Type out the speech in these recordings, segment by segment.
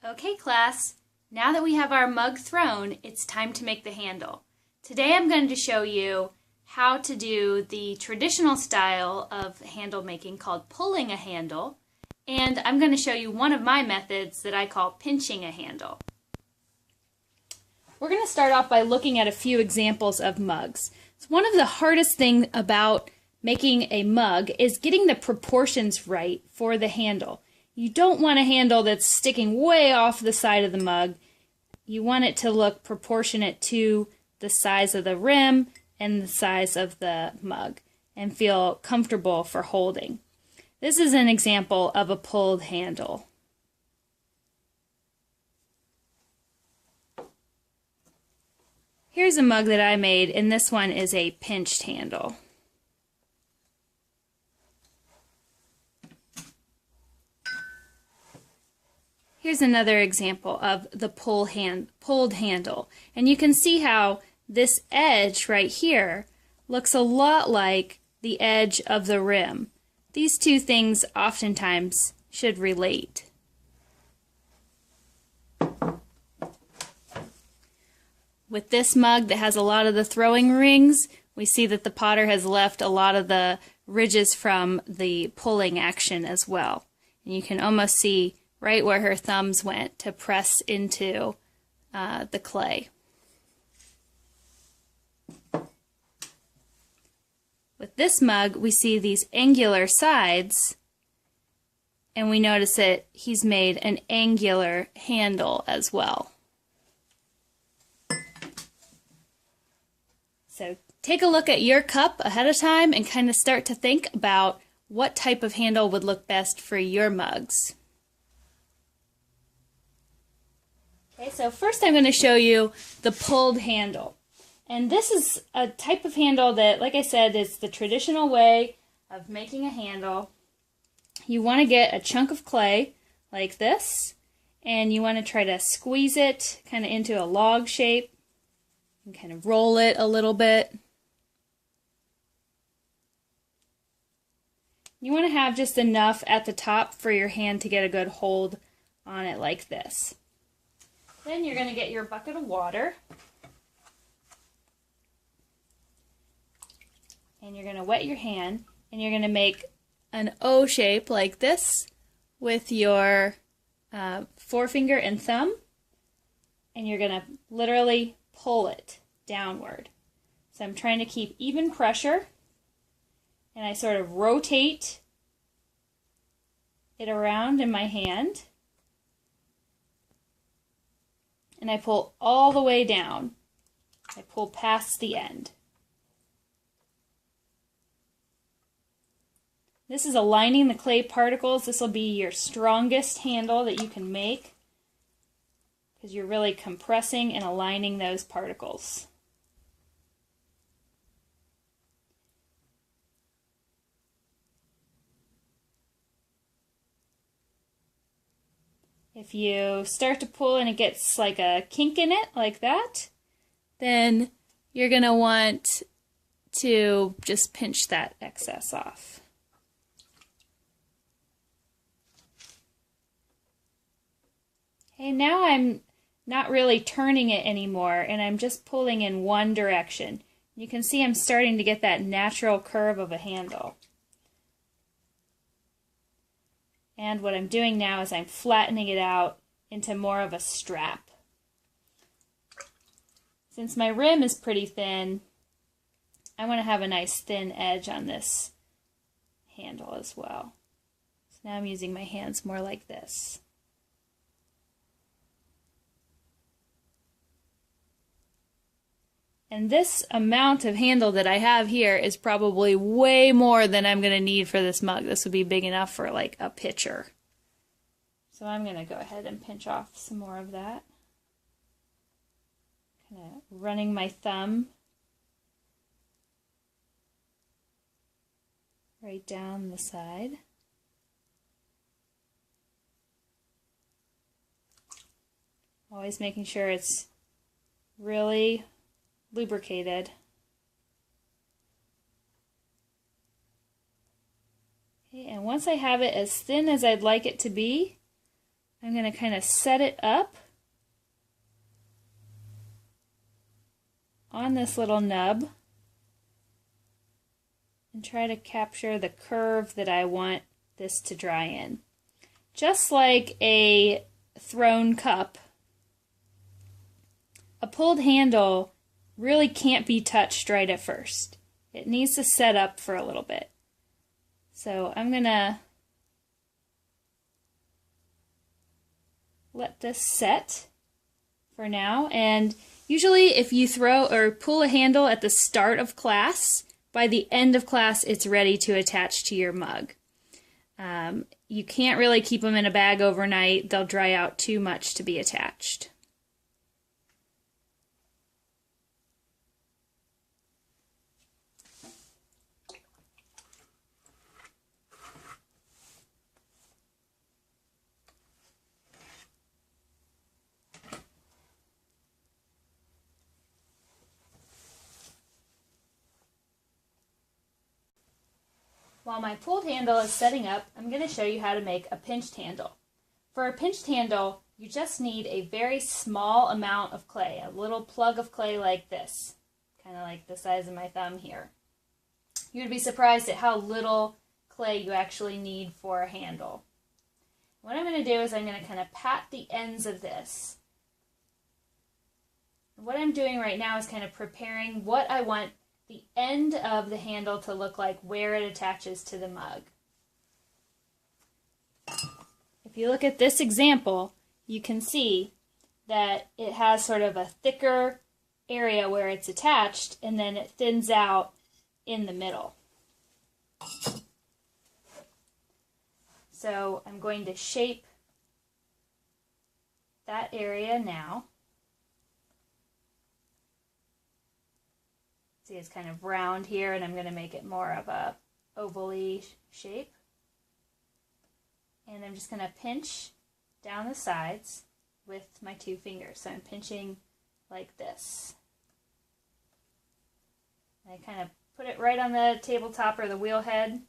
Okay, class, now that we have our mug thrown, it's time to make the handle. Today I'm going to show you how to do the traditional style of handle making called pulling a handle, and I'm going to show you one of my methods that I call pinching a handle. We're going to start off by looking at a few examples of mugs. So one of the hardest things about making a mug is getting the proportions right for the handle. You don't want a handle that's sticking way off the side of the mug. You want it to look proportionate to the size of the rim and the size of the mug and feel comfortable for holding. This is an example of a pulled handle. Here's a mug that I made, and this one is a pinched handle. Here's another example of the pulled handle. And you can see how this edge right here looks a lot like the edge of the rim. These two things oftentimes should relate. With this mug that has a lot of the throwing rings, we see that the potter has left a lot of the ridges from the pulling action as well. And you can almost see right where her thumbs went to press into the clay. With this mug, we see these angular sides, and we notice that he's made an angular handle as well. So take a look at your cup ahead of time and kind of start to think about what type of handle would look best for your mugs. Okay, so first I'm going to show you the pulled handle. And this is a type of handle that, like I said, is the traditional way of making a handle. You want to get a chunk of clay like this, and you want to try to squeeze it kind of into a log shape and kind of roll it a little bit. You want to have just enough at the top for your hand to get a good hold on it like this. Then you're going to get your bucket of water, and you're going to wet your hand, and you're going to make an O shape like this with your forefinger and thumb, and you're going to literally pull it downward. So I'm trying to keep even pressure, and I sort of rotate it around in my hand. And I pull all the way down. I pull past the end. This is aligning the clay particles. This will be your strongest handle that you can make because you're really compressing and aligning those particles. If you start to pull and it gets like a kink in it, like that, then you're going to want to just pinch that excess off. Okay, now I'm not really turning it anymore, and I'm just pulling in one direction. You can see I'm starting to get that natural curve of a handle. And what I'm doing now is I'm flattening it out into more of a strap. Since my rim is pretty thin, I want to have a nice thin edge on this handle as well. So now I'm using my hands more like this. And this amount of handle that I have here is probably way more than I'm going to need for this mug. This would be big enough for like a pitcher. So I'm going to go ahead and pinch off some more of that. Kind of running my thumb right down the side. Always making sure it's really lubricated. Okay, and once I have it as thin as I'd like it to be, I'm going to kind of set it up on this little nub and try to capture the curve that I want this to dry in. Just like a thrown cup, a pulled handle really can't be touched right at first. It needs to set up for a little bit. So I'm going to let this set for now. And usually if you throw or pull a handle at the start of class, by the end of class it's ready to attach to your mug. You can't really keep them in a bag overnight. They'll dry out too much to be attached. While my pulled handle is setting up, I'm going to show you how to make a pinched handle. For a pinched handle, you just need a very small amount of clay, a little plug of clay like this, kind of like the size of my thumb here. You would be surprised at how little clay you actually need for a handle. What I'm going to do is I'm going to kind of pat the ends of this. What I'm doing right now is kind of preparing what I want the end of the handle to look like where it attaches to the mug. If you look at this example, you can see that it has sort of a thicker area where it's attached, and then it thins out in the middle. So I'm going to shape that area now. See, it's kind of round here, and I'm going to make it more of a oval-y shape. And I'm just going to pinch down the sides with my 2 fingers. So I'm pinching like this. And I kind of put it right on the tabletop or the wheel head,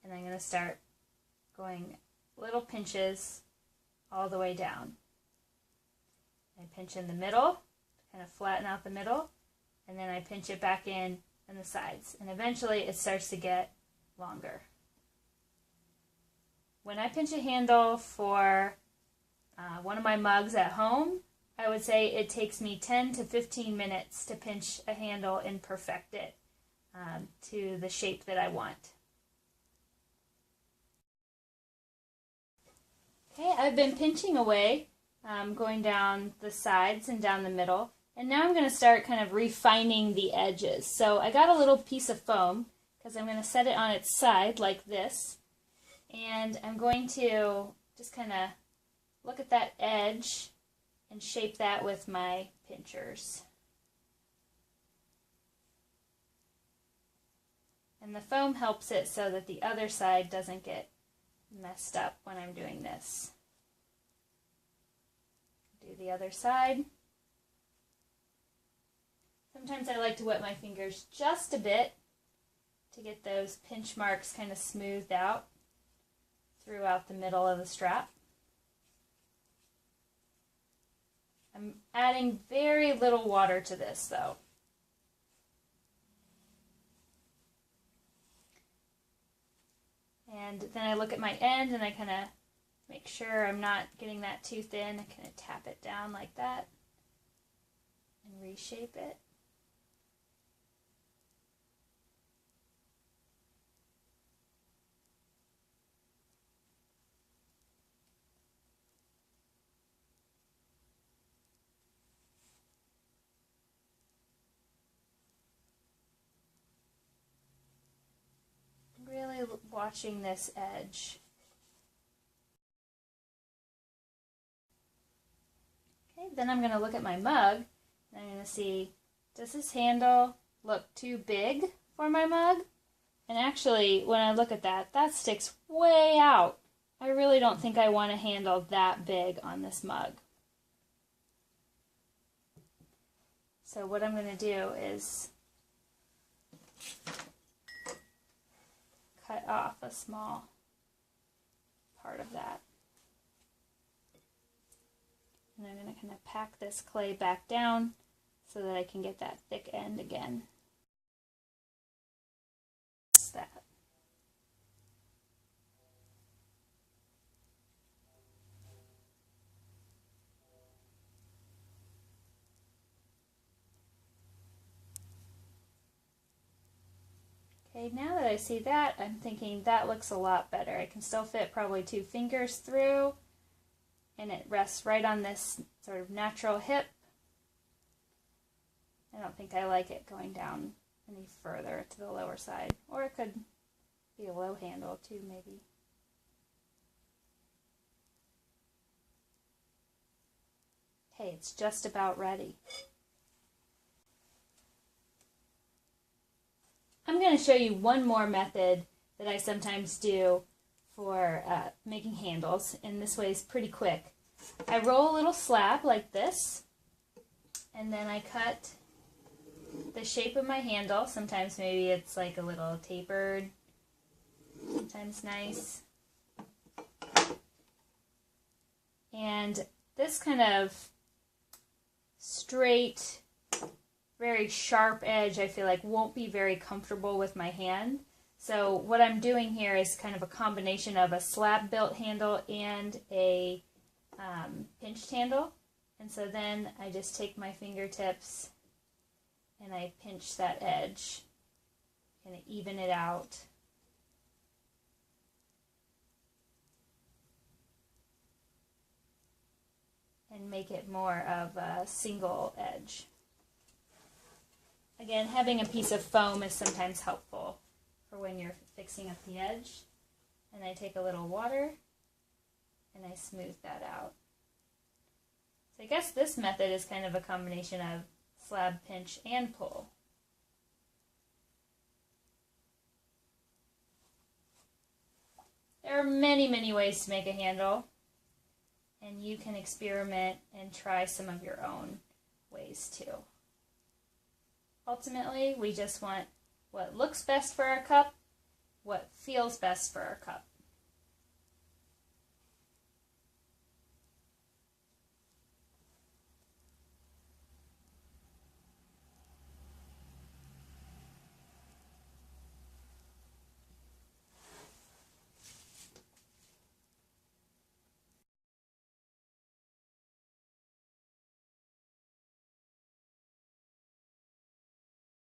and I'm going to start going little pinches all the way down. I pinch in the middle, kind of flatten out the middle, and then I pinch it back in on the sides, and eventually it starts to get longer. When I pinch a handle for one of my mugs at home, I would say it takes me 10 to 15 minutes to pinch a handle and perfect it to the shape that I want. Okay, I've been pinching away, going down the sides and down the middle. And now I'm going to start kind of refining the edges. So I got a little piece of foam because I'm going to set it on its side like this. And I'm going to just kind of look at that edge and shape that with my pinchers. And the foam helps it so that the other side doesn't get messed up when I'm doing this. Do the other side. Sometimes I like to wet my fingers just a bit to get those pinch marks kind of smoothed out throughout the middle of the strap. I'm adding very little water to this though. And then I look at my end and I kind of make sure I'm not getting that too thin. I kind of tap it down like that and reshape it. Really watching this edge. Okay, then I'm going to look at my mug and I'm going to see, does this handle look too big for my mug? And actually, when I look at that, that sticks way out. I really don't think I want a handle that big on this mug. So what I'm going to do is cut off a small part of that. And I'm going to kind of pack this clay back down so that I can get that thick end again. Just that. Okay, now that I see that, I'm thinking that looks a lot better. I can still fit probably 2 fingers through, and it rests right on this sort of natural hip. I don't think I like it going down any further to the lower side, or it could be a low handle too, maybe. Okay, it's just about ready. I'm going to show you one more method that I sometimes do for making handles, and this way is pretty quick. I roll a little slab like this, and then I cut the shape of my handle. Sometimes maybe it's like a little tapered, sometimes nice. And this kind of straight, very sharp edge I feel like won't be very comfortable with my hand. So what I'm doing here is kind of a combination of a slab built handle and a pinched handle. And so then I just take my fingertips and I pinch that edge and even it out. And make it more of a single edge. Again, having a piece of foam is sometimes helpful for when you're fixing up the edge. And I take a little water and I smooth that out. So I guess this method is kind of a combination of slab, pinch, and pull. There are many, many ways to make a handle, and you can experiment and try some of your own ways too. Ultimately, we just want what looks best for our cup, what feels best for our cup.